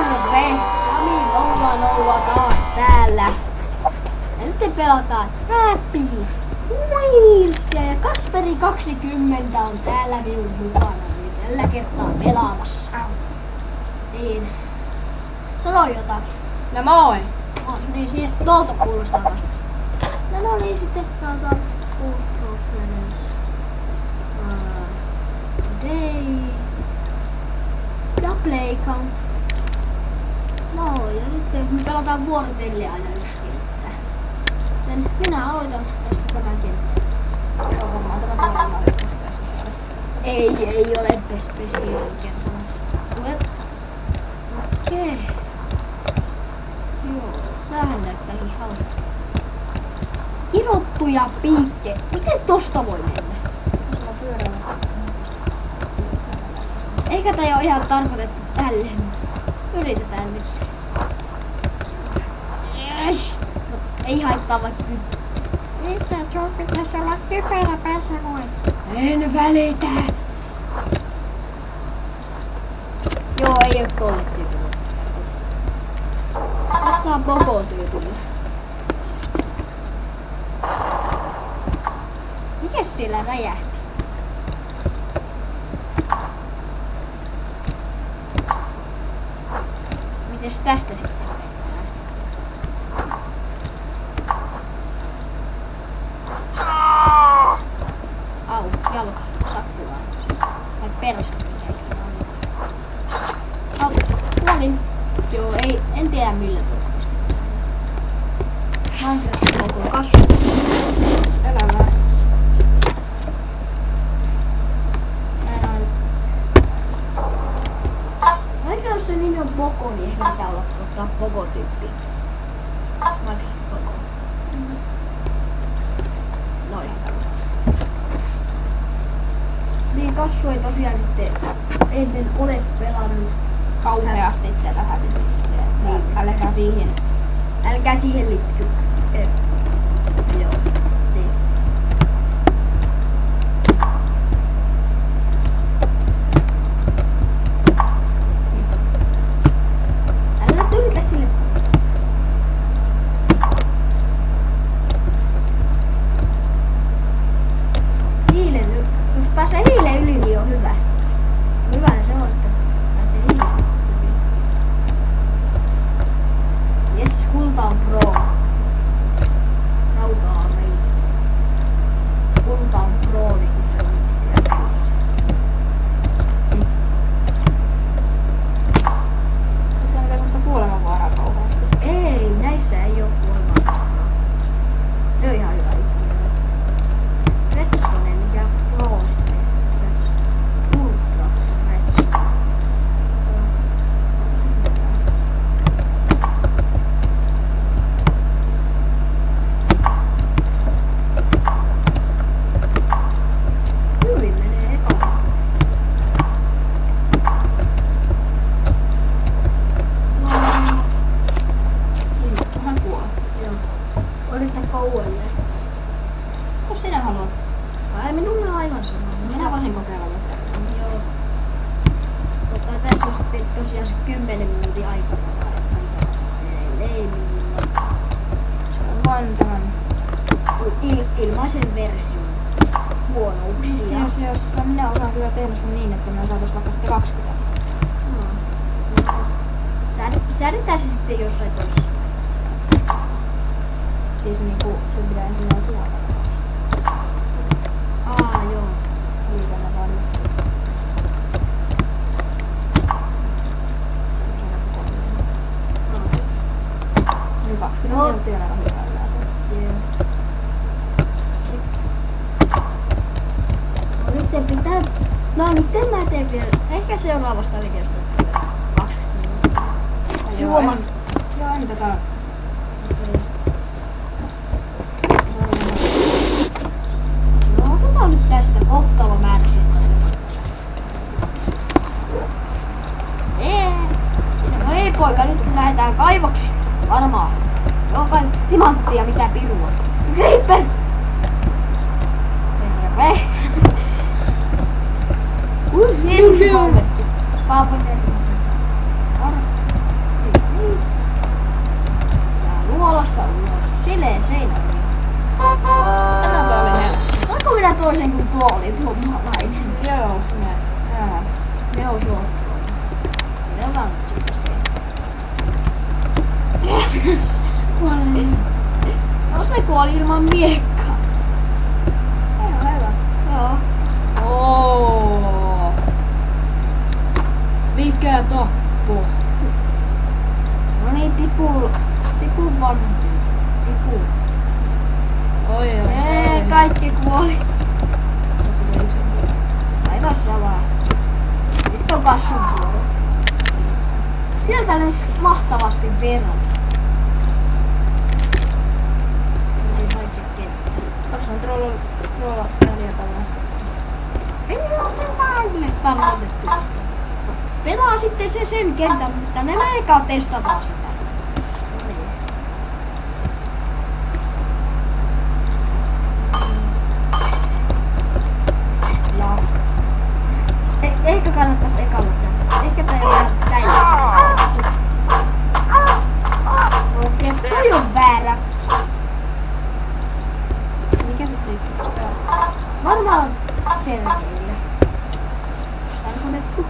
Terve! Sami 00 taas täällä. Ja nyt pelataan Happy Wheelsia ja Kasperi 20 on täällä minun mukana. Niin tällä kertaa pelaamassa. Niin. Sano jotakin. No moi! Niin siitä tuolta kuulostaa taas. No niin sitten pelataan Ghost Profilers. Today. Ja Playcount. No ja sitten me pelataan vuorotellen aina yksi kenttä. Joten minä aloitan tästä tämän kenttä. Ei ole spesiaalikenttänä. Okei. Joo, tämähän näyttää ihan hauskasti. Kirottuja piikke. Miten tosta voi mennä? Eikä tää ole ihan tarkoitettu tälleen. Yritetään nyt. Yes. No, ei haittaa vaikka nyt. Itse sun pitäisi olla typerä päässä noin. En välitä. Joo, ei oo tolle tyypille. Ottaa Bobo tyypille. Mikäs siellä räjähti? Mites tästä sitten mennään? Au, jalka. Sattuu vaan. Vai perse mikä ikinä on. Au, kuolin. Joo, en tiedä millä tuolla. Minecraft koko kasvu. Elävää. Vaikka jos se nimi on Boko, niin ehkä pitää olla Boko-tyyppi. Vaikka Boko. Noin. Niin Kassu ei tosiaan sitten ennen ole pelannut Kauheasti tätä hävittiin. Älkää siihen liittyy. Joo. Niin. Älä ylitä sille. Jos pääsee hiileen yli, niin on hyvä. Hyvähän se on, että pääsee hiileen yli. Jes, kulta on pro. Rauta on reisi. Kulta on pro, niin kuin se on siellä pelissä. Se on semmoista kuolemanvaaraa kauheasti. Ei, näissä ei oo kuolemaa. Se on ihan hyvä juttu. Redstone, mikä on pro sitten. Redstone. Ultra Redstone. Hyvin menee eka. Hän kuoli. Joo. Yrittäkö uudelleen? Jos sinä haluat. Ai minulla on aivan sama. Minä voisin kokeilla jotain. Joo. Mutta tässä on sitten tosiaan se 10 minuutin aika edelleen minulla. Se on vain tämän. Ilmaisen version huonouksia. Itse asiassa minä osaan kyllä tehdä sen niin, että me saatais vaikka sitten 20. Säädetään se sitten jossain toisessa. Siis niinku sun pitää ensin suoraan. Joo. Liikellä vaan nyt. Niin 20 minuuttia on aika hyvä yleensä. Joo. No nyt pitää... No nyt mä teen vielä... Ehkä seuraavasta videosta 20 minuuttia. Juoman. Joo, niin tätä. Okei. No otetaan nyt tästä kohtalo märsi. No ei poika, nyt lähdetään kaivoksi. Varmaan. Joo kai timanttia mitä pirua. Creeper! Terve! Jeesus pauvetti. Pauvetti. saanut siitä se. No se kuoli ilman miekkaa. Ihan hyvä. Joo. Oo. Mikä tappo? No niin, tipu vanha. Tipu. Oi. Kaikki kuoli. Aivan sama. Nyt on kassun vuoro. Sieltä lensi mahtavasti verran. Ei haise kenttä. Onks on trolla tällä? Ei ole näille tarkoitettu. Pelaa sitten se sen kentän, mutta ne eikä testataan sitä. Ja. Ehkä kannattais ekalla käydä. Ehkä tää ei ole täillä. Okei, toi on väärä. Mikä se tyyppi tää? Varmaan Sergeille. Tarkoitettu.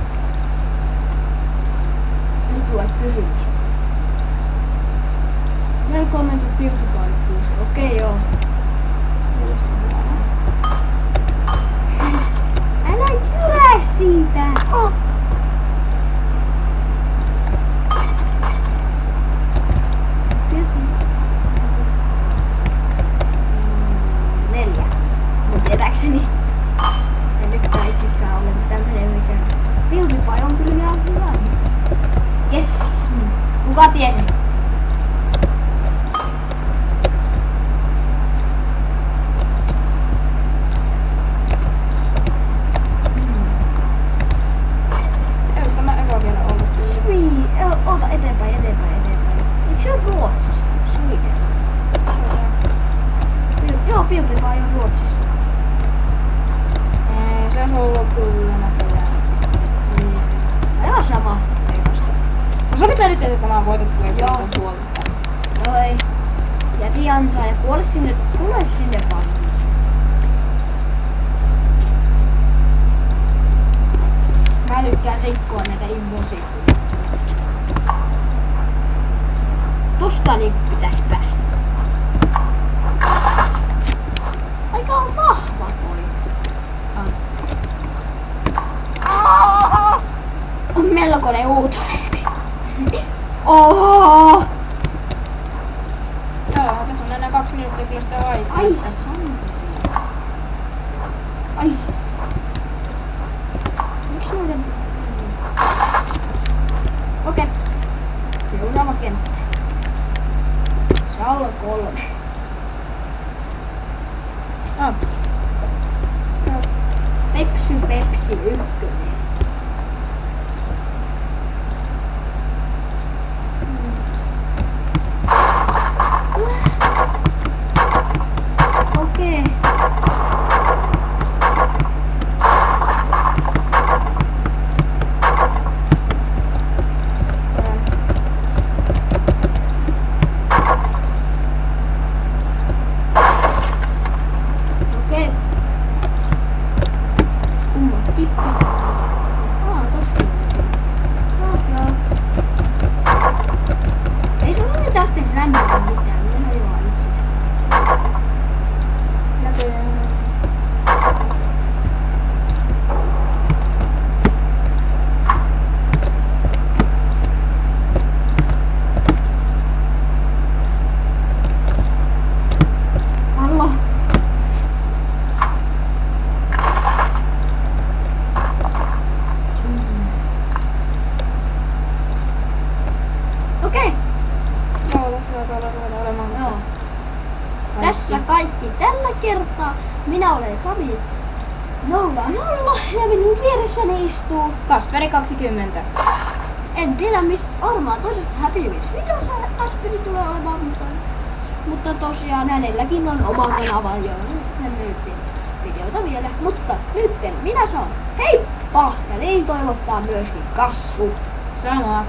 Nyt tulee kysymys. Welcome to PewDiePie quiz. Okei, joo. Älä jyrää siitä! Neljä. Mun tietääkseni. Ja nyt tää itsekään ole tämmönen mikään. PewDiePie on kyllä ihan hyvä. Yes! Kuka tiesi? Ei tämä eka vielä ollut. Ota eteenpäin. Eikö se ole Ruotsista? Sweden. Joo, PewDiePie on Ruotsista. Se on ollut kyllä näköjään. Aivan sama. No sovitaan nyt, että tämä on voitettu ja Joo. puolta. Oi. Jäti ansaa ja tule sinne vaan. Mä tykkään rikkoa näitä impossible. Tosta niin pitäis päästä. Aika on vahva toi. On melkoinen uutoleeti. Oh! Joo, tässä on enää 2 minuuttia kyllä sitä aikaa. Ai sankari. Ai. Miksi muuten pitää tehdä niin? Okei. Seuraava kenttä. Sallo 3. Pepsi 1. Okei. Okei. Kummat kippi. Tossa. Joo. Ei sun nyt tarvitse rännätä mitään. Ne hajoaa itsestään. Näköjään. Hallo. Okei. Joo, tässä alkaa ruveta olemaan. Joo. Tässä kaikki tällä kertaa. Minä olen Sami 00 ja minun vieressäni istuu. Kasperi 20. En tiedä varmaan toisessa Happy Wheels-videossa Kasperi tulee olemaan mukana. Mutta tosiaan hänelläkin on oma kanava, joo. Hän ei tehnyt videota vielä. Mutta nytten minä saan heippa! Ja niin toivottaa myöskin Kassu. Sama.